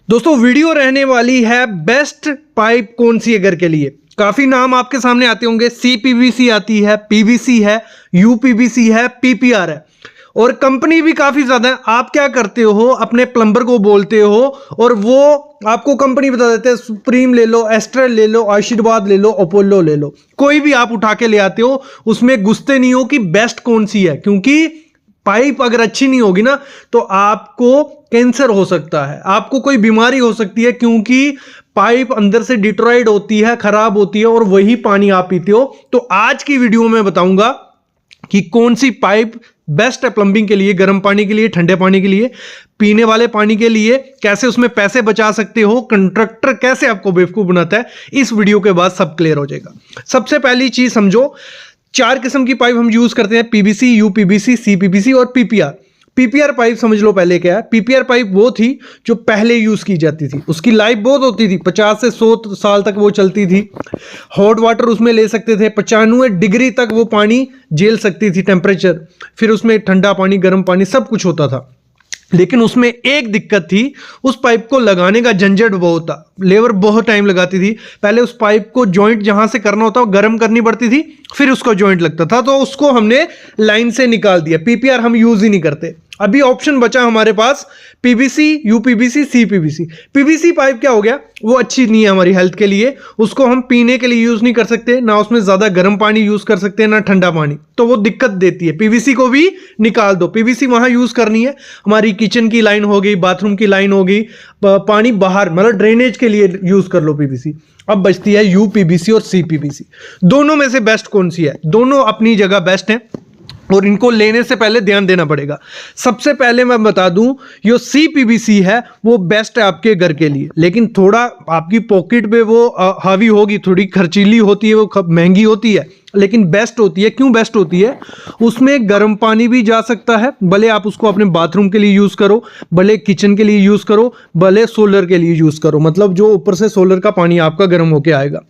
दोस्तों वीडियो रहने वाली है बेस्ट पाइप कौन सी है घर के लिए। काफी नाम आपके सामने आते होंगे, CPVC आती है, PVC है, UPVC है, PPR है और कंपनी भी काफी ज्यादा है। आप क्या करते हो, अपने प्लम्बर को बोलते हो और वो आपको कंपनी बता देते हैं, सुप्रीम ले लो, एस्ट्रल ले लो, आशीर्वाद ले लो, अपोलो ले लो, कोई भी आप उठा के ले आते हो, उसमें घुसते नहीं हो कि बेस्ट कौन सी है। क्योंकि पाइप अगर अच्छी नहीं होगी ना तो आपको कैंसर हो सकता है, आपको कोई बीमारी हो सकती है, क्योंकि पाइप अंदर से डिट्रॉइड होती है, खराब होती है और वही पानी आप पीते हो। तो आज की वीडियो में बताऊंगा कि कौन सी पाइप बेस्ट है प्लंबिंग के लिए, गर्म पानी के लिए, ठंडे पानी के लिए, पीने वाले पानी के लिए, कैसे उसमें पैसे बचा सकते हो, कंट्रैक्टर कैसे आपको बेवकूफ बनाता है। इस वीडियो के बाद सब क्लियर हो जाएगा। सबसे पहली चीज समझो, 4 किस्म की पाइप हम यूज करते हैं, PVC, UPVC, CPVC और PPR। PPR पाइप समझ लो पहले क्या है। PPR पाइप वो थी जो पहले यूज की जाती थी, उसकी लाइफ बहुत होती थी, 50 से 100 साल तक वो चलती थी। हॉट वाटर उसमें ले सकते थे, 95 डिग्री तक वो पानी झेल सकती थी टेम्परेचर, फिर उसमें ठंडा पानी, गर्म पानी सब कुछ होता था। लेकिन उसमें एक दिक्कत थी, उस पाइप को लगाने का झंझट बहुत था, लेबर बहुत टाइम लगाती थी। पहले उस पाइप को जॉइंट जहां से करना होता वो गर्म करनी पड़ती थी, फिर उसको जॉइंट लगता था, तो उसको हमने लाइन से निकाल दिया। PPR हम यूज ही नहीं करते। अभी ऑप्शन बचा हमारे पास PVC, UPVC, CPVC। PVC pipe क्या हो गया, वो अच्छी नहीं है हमारी हेल्थ के लिए, उसको हम पीने के लिए यूज नहीं कर सकते, ना उसमें ज्यादा गर्म पानी यूज कर सकते हैं, ना ठंडा पानी, तो वो दिक्कत देती है। PVC को भी निकाल दो। PVC वहां यूज करनी है हमारी किचन की लाइन हो गई, बाथरूम की लाइन हो गई, पानी बाहर मतलब ड्रेनेज के लिए यूज कर लो PVC। अब बचती है UPVC और CPVC। दोनों में से बेस्ट कौन सी है? दोनों अपनी जगह बेस्ट है और इनको लेने से पहले ध्यान देना पड़ेगा। सबसे पहले मैं बता दूं, जो CPVC है वो बेस्ट है आपके घर के लिए, लेकिन थोड़ा आपकी पॉकेट पे वो हावी होगी, थोड़ी खर्चीली होती है, वो महंगी होती है, लेकिन बेस्ट होती है। क्यों बेस्ट होती है? उसमें गर्म पानी भी जा सकता है, भले आप उसको अपने बाथरूम के लिए यूज करो, भले किचन के लिए यूज करो, भले सोलर के लिए यूज करो, मतलब जो ऊपर से सोलर का पानी आपका गर्म होके आएगा,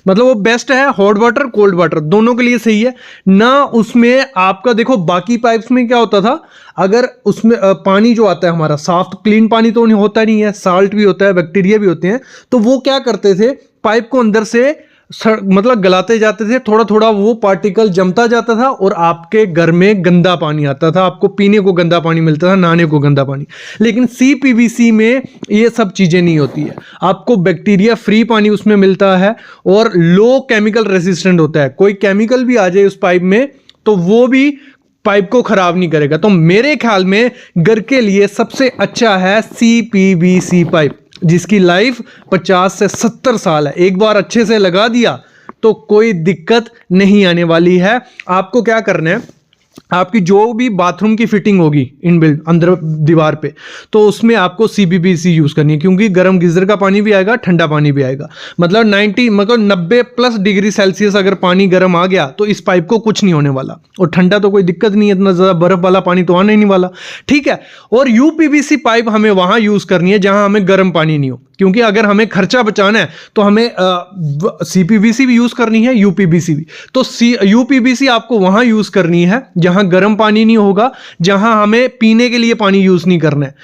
मतलब वो बेस्ट है। हॉट वाटर, कोल्ड वाटर दोनों के लिए सही है ना। उसमें आपका देखो, बाकी पाइप्स में क्या होता था, अगर उसमें पानी जो आता है हमारा साफ क्लीन पानी तो होता नहीं है, साल्ट भी होता है, बैक्टीरिया भी होते हैं, तो वो क्या करते थे, पाइप को अंदर से मतलब गलाते जाते थे, थोड़ा थोड़ा वो पार्टिकल जमता जाता था और आपके घर में गंदा पानी आता था, आपको पीने को गंदा पानी मिलता था, नहाने को गंदा पानी। लेकिन CPVC में ये सब चीजें नहीं होती है, आपको बैक्टीरिया फ्री पानी उसमें मिलता है और लो केमिकल रेसिस्टेंट होता है। कोई केमिकल भी आ जाए उस पाइप में तो वो भी पाइप को खराब नहीं करेगा। तो मेरे ख्याल में घर के लिए सबसे अच्छा है CPVC पाइप, जिसकी लाइफ 50 से 70 साल है। एक बार अच्छे से लगा दिया तो कोई दिक्कत नहीं आने वाली है। आपको क्या करना है, आपकी जो भी बाथरूम की फिटिंग होगी इनबिल्ट अंदर दीवार पे, तो उसमें आपको CPVC यूज करनी है, क्योंकि गर्म गीजर का पानी भी आएगा, ठंडा पानी भी आएगा। मतलब 90 प्लस डिग्री सेल्सियस अगर पानी गर्म आ गया तो इस पाइप को कुछ नहीं होने वाला, और ठंडा तो कोई दिक्कत नहीं है, इतना ज्यादा बर्फ वाला पानी तो आने ही नहीं वाला, ठीक है। और UPVC पाइप हमें वहां यूज करनी है जहां हमें गर्म पानी नहीं हो, क्योंकि अगर हमें खर्चा बचाना है तो हमें CPVC भी यूज करनी है, UPVC भी। तो UPVC आपको वहां यूज करनी है जहां गर्म पानी नहीं होगा, जहां हमें पीने के लिए पानी यूज नहीं करना है,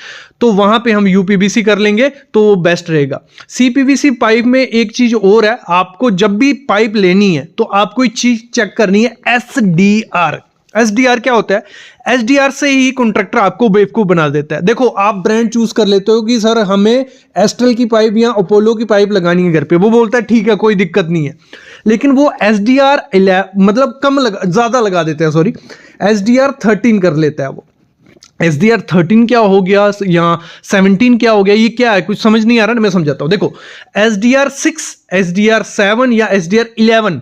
तो वहां पे हम UPVC कर लेंगे तो वो बेस्ट रहेगा। CPVC पाइप में एक चीज और है, आपको जब भी पाइप लेनी है तो आपको एक चीज चेक करनी है, SDR। SDR क्या होता है? SDR से ही कॉन्ट्रैक्टर आपको बेवकूफ बना देता है। देखो, आप ब्रांड चूज कर लेते हो कि सर हमें एस्ट्रल की पाइप या अपोलो की पाइप लगानी है घर पे, वो बोलता है ठीक है कोई दिक्कत नहीं है, लेकिन वो SDR मतलब ज्यादा लगा देता है, सॉरी SDR 13 कर लेता है वो। SDR 13 क्या हो गया या 17 क्या हो गया, ये क्या है कुछ समझ नहीं आ रहा, मैं समझाता हूं। देखो, SDR 6, SDR 7 या SDR 11,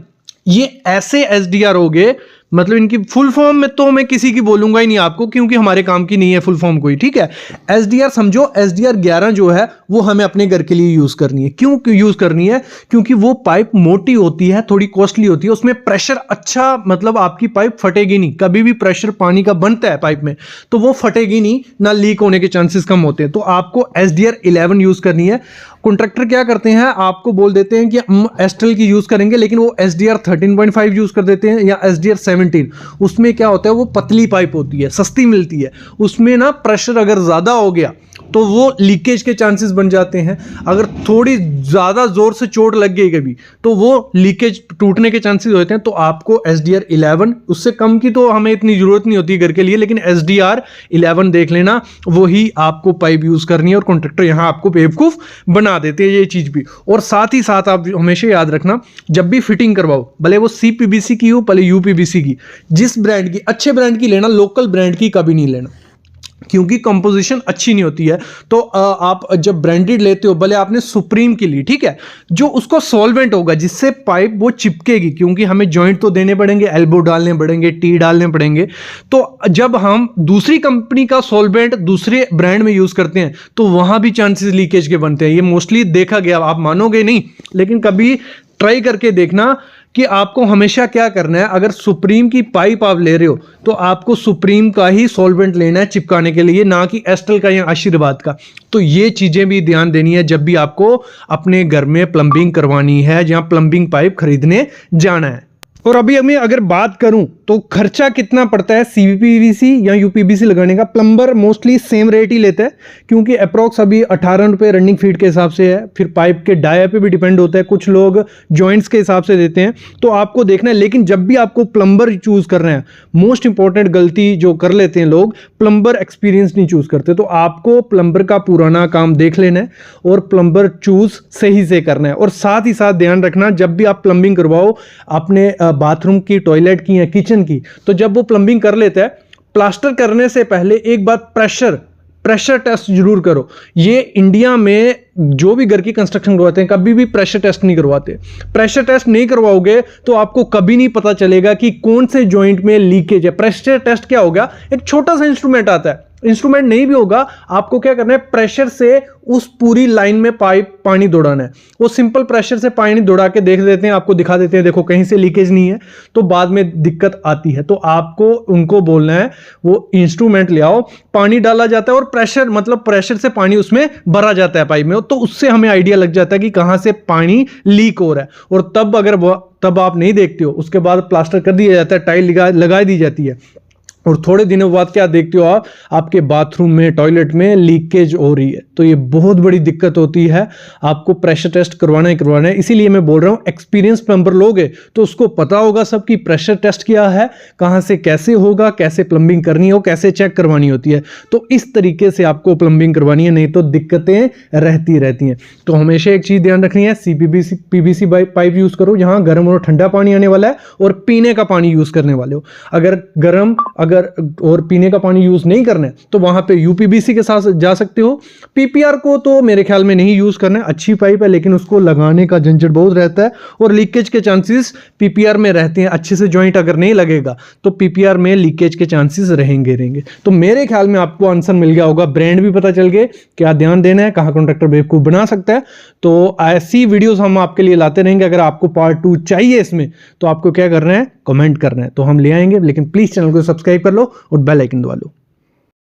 ये ऐसे SDR हो गए, मतलब इनकी फुल फॉर्म में तो मैं किसी की बोलूंगा ही नहीं आपको, क्योंकि हमारे काम की नहीं है फुल फॉर्म कोई, ठीक है। SDR समझो, SDR 11 जो है वो हमें अपने घर के लिए यूज करनी है। क्यों यूज करनी है? क्योंकि वो पाइप मोटी होती है, थोड़ी कॉस्टली होती है, उसमें प्रेशर अच्छा, मतलब आपकी पाइप फटेगी नहीं। कभी भी प्रेशर पानी का बनता है पाइप में तो वो फटेगी नहीं, ना लीक होने के चांसेस कम होते हैं। तो आपको SDR 11 यूज करनी है। कॉन्ट्रैक्टर क्या करते हैं, आपको बोल देते हैं कि हम एस्ट्रल की यूज करेंगे, लेकिन वो SDR 13.5 यूज कर देते हैं या SDR 17। उसमें क्या होता है, वो पतली पाइप होती है, सस्ती मिलती है, उसमें ना प्रेशर अगर ज्यादा हो गया तो वो लीकेज के चांसेस बन जाते हैं। अगर थोड़ी ज़्यादा ज़ोर से चोट लग गई कभी तो वो लीकेज टूटने के चांसेस होते हैं। तो आपको SDR 11, उससे कम की तो हमें इतनी ज़रूरत नहीं होती घर के लिए, लेकिन SDR 11 देख लेना, वही आपको पाइप यूज़ करनी है। और कॉन्ट्रैक्टर यहाँ आपको बेवकूफ़ बना देते हैं ये चीज़ भी। और साथ ही साथ आप हमेशा याद रखना, जब भी फिटिंग करवाओ, भले वो CPVC की हो भले UPVC की, जिस ब्रांड की, अच्छे ब्रांड की लेना, लोकल ब्रांड की कभी नहीं लेना, क्योंकि कंपोजिशन अच्छी नहीं होती है। तो आप जब ब्रांडेड लेते हो, भले आपने सुप्रीम की ली, ठीक है, जो उसको सॉल्वेंट होगा जिससे पाइप वो चिपकेगी, क्योंकि हमें जॉइंट तो देने पड़ेंगे, एल्बो डालने पड़ेंगे, टी डालने पड़ेंगे। तो जब हम दूसरी कंपनी का सॉल्वेंट दूसरे ब्रांड में यूज करते हैं तो वहां भी चांसेस लीकेज के बनते हैं। ये मोस्टली देखा गया, आप मानोगे नहीं, लेकिन कभी ट्राई करके देखना कि आपको हमेशा क्या करना है। अगर सुप्रीम की पाइप आप ले रहे हो तो आपको सुप्रीम का ही सॉल्वेंट लेना है चिपकाने के लिए, ना कि एस्टल का या आशीर्वाद का। तो ये चीजें भी ध्यान देनी है जब भी आपको अपने घर में प्लम्बिंग करवानी है, जहां प्लम्बिंग पाइप खरीदने जाना है। और अभी हमें अगर बात करूं तो खर्चा कितना पड़ता है CPVC या UPVC लगाने का। प्लम्बर मोस्टली सेम रेट ही लेता है, क्योंकि अप्रॉक्स अभी 18 रुपये रनिंग फीट के हिसाब से है। फिर पाइप के डाया पे भी डिपेंड होता है, कुछ लोग जॉइंट्स के हिसाब से देते हैं, तो आपको देखना है। लेकिन जब भी आपको प्लम्बर चूज करना है, मोस्ट इंपॉर्टेंट गलती जो कर लेते हैं लोग, प्लम्बर एक्सपीरियंस नहीं चूज करते। तो आपको प्लम्बर का पुराना काम देख लेना है और प्लम्बर चूज सही से करना है। और साथ ही साथ ध्यान रखना, जब भी आप प्लम्बिंग करवाओ अपने बाथरूम की, टॉयलेट की या किचन की, तो जब वो प्लम्बिंग कर लेता है, प्लास्टर करने से पहले एक बार प्रेशर टेस्ट जरूर करो। ये इंडिया में जो भी घर की कंस्ट्रक्शन करवाते हैं कभी भी प्रेशर टेस्ट नहीं करवाते। प्रेशर टेस्ट नहीं करवाओगे तो आपको कभी नहीं पता चलेगा कि कौन से जॉइंट में लीकेज है। प्रेशर टेस्ट क्या होगा, एक छोटा सा इंस्ट्रूमेंट आता है, इंस्ट्रूमेंट नहीं भी होगा, आपको क्या करना है, प्रेशर से उस पूरी लाइन में पानी दौड़ाना है। वो सिंपल प्रेशर से पानी दौड़ा के देख देते हैं, आपको दिखा देते हैं, देखो कहीं से लीकेज नहीं है, तो बाद में दिक्कत आती है। तो आपको उनको बोलना है वो इंस्ट्रूमेंट ले आओ, पानी डाला जाता है और प्रेशर, मतलब प्रेशर से पानी उसमें भरा जाता है पाइप में, तो उससे हमें आइडिया लग जाता है कि कहां से पानी लीक हो रहा है। और तब आप नहीं देखते हो, उसके बाद प्लास्टर कर दिया जाता है, टाइल लगा दी जाती है, और थोड़े दिनों बाद क्या देखते हो आप, आपके बाथरूम में, टॉयलेट में लीकेज हो रही है। तो ये बहुत बड़ी दिक्कत होती है। आपको प्रेशर टेस्ट करवाना ही करवाना है। इसीलिए मैं बोल रहा हूं, एक्सपीरियंस प्लम्बर लोगे तो उसको पता होगा सब कि प्रेशर टेस्ट क्या है, कहां से कैसे होगा, कैसे प्लम्बिंग करनी है, कैसे चेक करवानी होती है। तो इस तरीके से आपको प्लम्बिंग करवानी है, नहीं तो दिक्कतें रहती हैं। तो हमेशा एक चीज ध्यान रखनी है, PVC पाइप यूज करो जहां गर्म और ठंडा पानी आने वाला है, और पीने का पानी यूज करने वाले हो। अगर और पीने का पानी यूज नहीं करना है तो वहां पे UPVC के साथ जा सकते हो। PPR को तो मेरे ख्याल में नहीं यूज करना है, अच्छी पाइप है, लेकिन उसको लगाने का झंझट बहुत रहता है और लीकेज के चांसेस PPR में रहते हैं। अच्छे से जॉइंट अगर नहीं लगेगा तो PPR में लीकेज के चांसेस रहेंगे। तो मेरे ख्याल में आपको आंसर मिल गया होगा, ब्रांड भी पता चल गए, क्या ध्यान देना है, कहां कॉन्ट्रैक्टर बेवकूफ बना सकता है। तो ऐसी वीडियोस हम आपके लिए लाते रहेंगे। अगर आपको पार्ट 2 चाहिए इसमें तो आपको क्या करना है, कमेंट करना है, तो हम ले आएंगे। लेकिन प्लीज चैनल को सब्सक्राइब कर लो और बेल आइकन दबा लो।